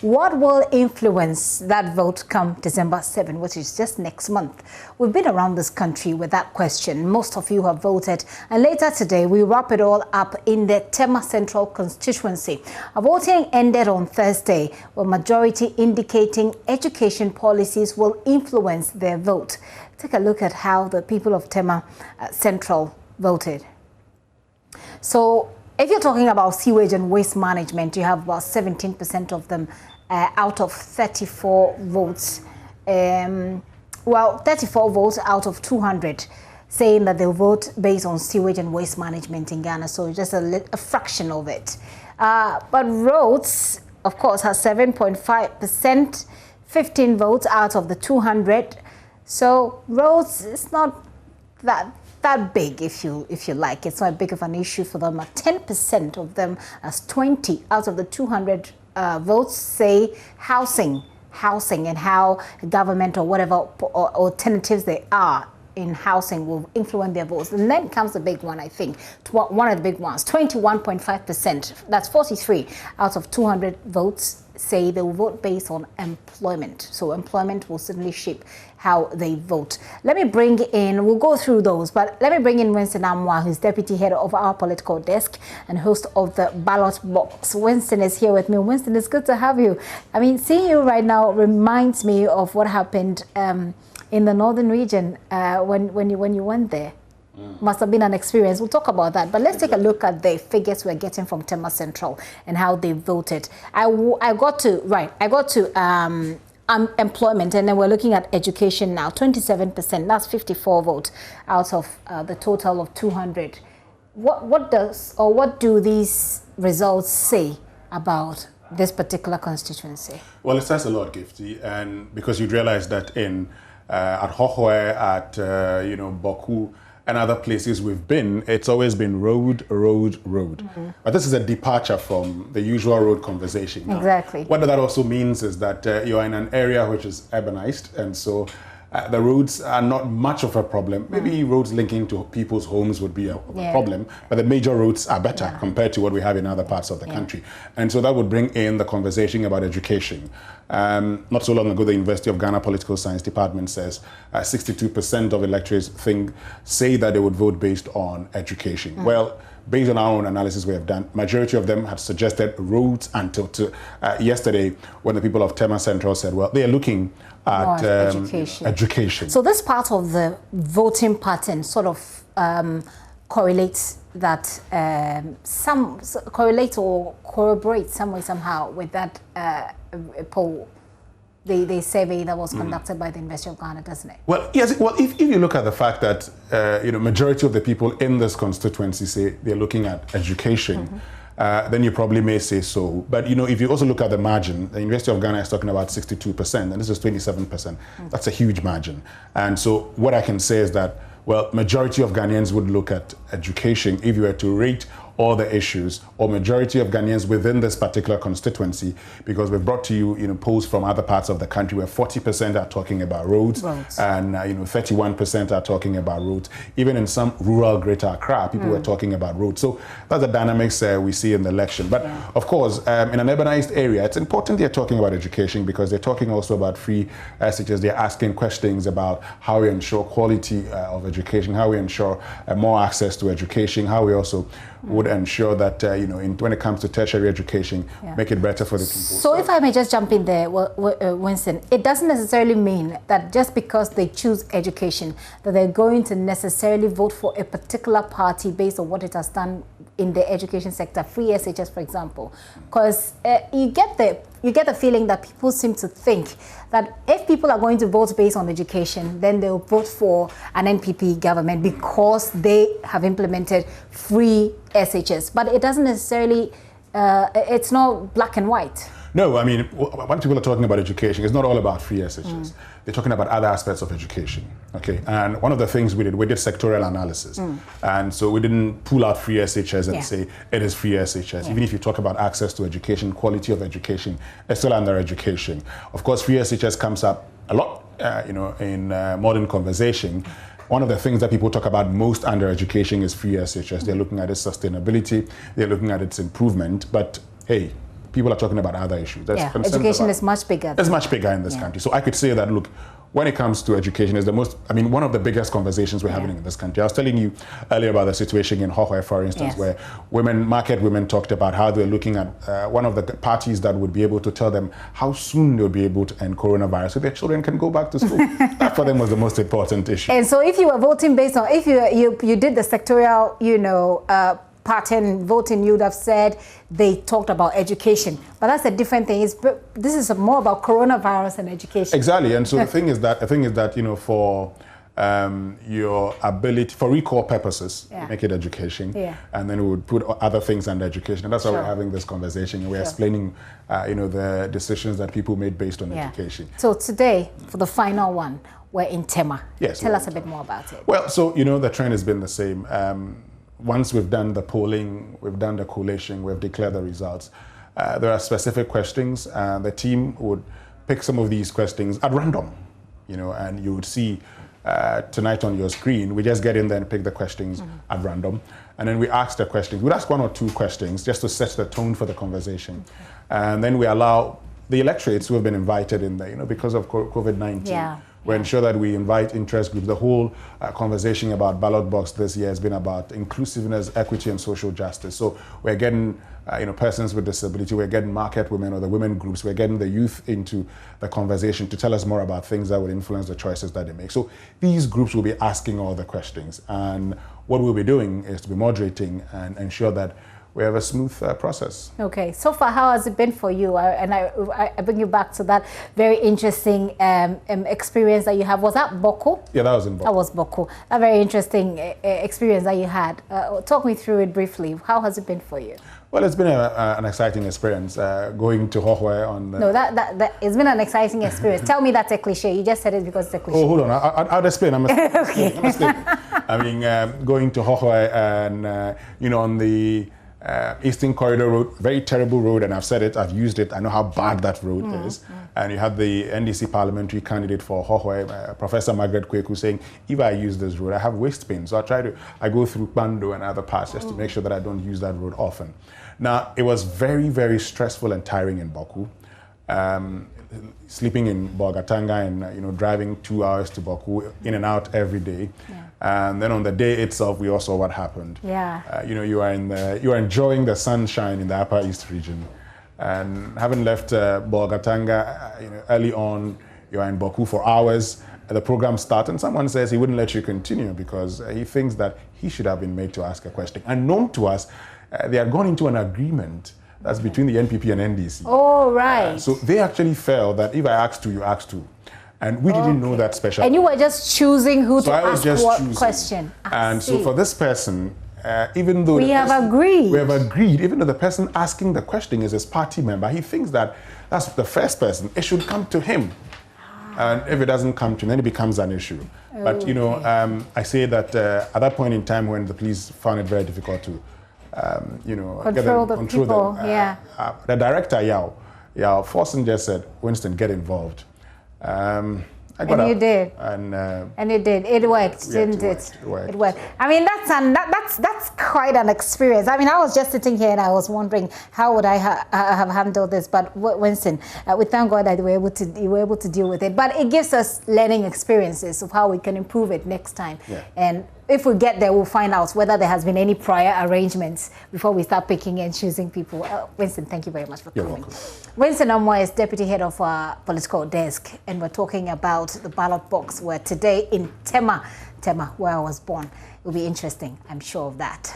What will influence that vote come December 7, which is just next month? We've been around this country with that question. Most of you have voted. And later today, we wrap it all up in the Tema Central constituency. Voting ended on Thursday, with majority indicating education policies will influence their vote. Take a look at how the people of Tema Central voted. So, if you're talking about sewage and waste management, you have about 17% of them out of 34 votes. 34 votes out of 200 saying that they'll vote based on sewage and waste management in Ghana. So just a fraction of it. But roads, of course, has 7.5%, 15 votes out of the 200. So roads, it's not that big, if you like. It's not big of an issue for them. 10% of them, as 20 out of the 200 votes, say housing and how government or whatever alternatives there are in housing will influence their votes. And then comes the big one, I think, one of the big ones, 21.5%. That's 43 out of 200 votes say they will vote based on employment. So employment will certainly shape how they vote. Let me bring in, we'll go through those, but let me bring in Winston Amwa, who's deputy head of our political desk and host of the Ballot Box. Winston is here with me. Winston, it's good to have you. I mean, seeing you right now reminds me of what happened in the northern region when you went there. Must have been an experience. We'll talk about that. But let's take a look at the figures we're getting from Tema Central and how they voted. I got to employment, and then we're looking at education now. 27%. That's 54 votes out of the total of 200. What do these results say about this particular constituency? Well, it says a lot, Gifty, and because you'd realize that at Hohoe, at Boku, and other places we've been, it's always been road. Mm-hmm. But this is a departure from the usual road conversation. Exactly. What that also means is that you're in an area which is urbanized, and so the roads are not much of a problem. Maybe roads linking to people's homes would be a problem, but the major roads are better compared to what we have in other parts of the country. And so that would bring in the conversation about education. Not so long ago, the University of Ghana Political Science Department says 62% of electors say that they would vote based on education. Well, based on our own analysis we have done, majority of them have suggested roads until yesterday, when the people of Tema Central said, well, they are looking at education. So this part of the voting pattern sort of correlates that correlates or corroborates some way somehow with that poll, the survey that was conducted by the University of Ghana, doesn't it? Well, yes. Well, if you look at the fact that majority of the people in this constituency say they're looking at education, then you probably may say so. But if you also look at the margin, the University of Ghana is talking about 62%, and this is 27%. That's a huge margin. And so what I can say is that, well, majority of Ghanaians would look at education if you were to rate all the issues, or majority of Ghanaians within this particular constituency, because we've brought to you, polls from other parts of the country where 40% are talking about roads. And 31% are talking about roads. Even in some rural Greater Accra, people were talking about roads. So that's the dynamics we see in the election. But of course, in an urbanized area, it's important they're talking about education, because they're talking also about free SHS. They're asking questions about how we ensure quality of education, how we ensure more access to education, how we also would ensure that when it comes to tertiary education, make it better for the people. So if I may just jump in there, Winston, it doesn't necessarily mean that just because they choose education that they're going to necessarily vote for a particular party based on what it has done in the education sector, free SHS, for example, because you get the feeling that people seem to think that if people are going to vote based on education, then they'll vote for an NPP government because they have implemented free SHS. But it doesn't necessarily, it's not black and white. No, I mean, when people are talking about education, it's not all about free SHS. They're talking about other aspects of education, okay? And one of the things we did sectorial analysis. And so we didn't pull out free SHS and say it is free SHS. Even if you talk about access to education, quality of education, it's still under education. Of course, free SHS comes up a lot, in modern conversation. One of the things that people talk about most under education is free SHS. They're looking at its sustainability, they're looking at its improvement, but hey, people are talking about other issues. There's concerns education about, is much bigger. It's much bigger in this country. So I could say that, look, when it comes to education, is the most, I mean, one of the biggest conversations we're having in this country. I was telling you earlier about the situation in Hohoi, for instance, where market women talked about how they're looking at one of the parties that would be able to tell them how soon they'll be able to end coronavirus so their children can go back to school. That for them was the most important issue. And so if you were voting based on, if you did the sectorial, pattern voting, you would have said they talked about education, but that's a different thing. This is more about coronavirus and education. Exactly, and so the thing is that for your ability, for recall purposes, make it education, and then we would put other things under education, and that's why we're having this conversation, and we're explaining, the decisions that people made based on education. So today, for the final one, we're in Tema. Yes. Tell us a bit more about it. Well, so the trend has been the same. Once we've done the polling, we've done the collation, we've declared the results, there are specific questions, and the team would pick some of these questions at random, and you would see tonight on your screen, we just get in there and pick the questions at random, and then we ask the questions. We'd ask one or two questions just to set the tone for the conversation, and then we allow the electorates who have been invited in there, because of COVID-19. We ensure that we invite interest groups. The whole conversation about Ballot Box this year has been about inclusiveness, equity, and social justice. So we're getting, persons with disability. We're getting market women or the women groups. We're getting the youth into the conversation to tell us more about things that would influence the choices that they make. So these groups will be asking all the questions, and what we'll be doing is to be moderating and ensure that we have a smooth process. Okay, so far, how has it been for you? I bring you back to that very interesting experience that you have. Was that Boko? Yeah, that was in Boko. That was Boko. A very interesting experience that you had. Talk me through it briefly. How has it been for you? Well, it's been an exciting experience going to Hohoi on. No, it's been an exciting experience. Tell me that's a cliche. You just said it because it's a cliche. Oh, hold on. I'll explain. Okay. I mean, going to Hohoi and on the Eastern Corridor Road, very terrible road, and I've said it, I've used it, I know how bad that road is. And you have the NDC parliamentary candidate for Hohoi, Professor Margaret Kweku, saying, if I use this road, I have waist pain. So I go through Bando and other parts just to make sure that I don't use that road often. Now, it was very, very stressful and tiring in Baku. Sleeping in Bogatanga and driving 2 hours to Baku, in and out every day. And then on the day itself, we also saw what happened. You are enjoying the sunshine in the Upper East region, and having left Bogatanga, early on, you are in Baku for hours. The program starts, and someone says he wouldn't let you continue because he thinks that he should have been made to ask a question. And known to us, they had gone into an agreement that's between the NPP and NDC. Oh, right. So they actually felt that if I asked to, you asked to. And we didn't know that special. And you were just choosing who to ask what question. And so for this person, even though we have agreed, even though the person asking the question is his party member, he thinks that that's the first person. It should come to him. And if it doesn't come to him, then it becomes an issue. But I say that at that point in time when the police found it very difficult to control the people. The director, Yao Forsen, just said, Winston, get involved. And you did. And it did. It worked, didn't it? It worked. I mean, that's quite an experience. I mean, I was just sitting here and I was wondering how would I have handled this. But Winston, we thank God that you were able to deal with it. But it gives us learning experiences of how we can improve it next time. And if we get there, we'll find out whether there has been any prior arrangements before we start picking and choosing people. Winston, thank you very much for coming. Welcome. Winston Amwa is Deputy Head of our Political Desk, and we're talking about the ballot box, where today in Tema, where I was born, it will be interesting, I'm sure of that.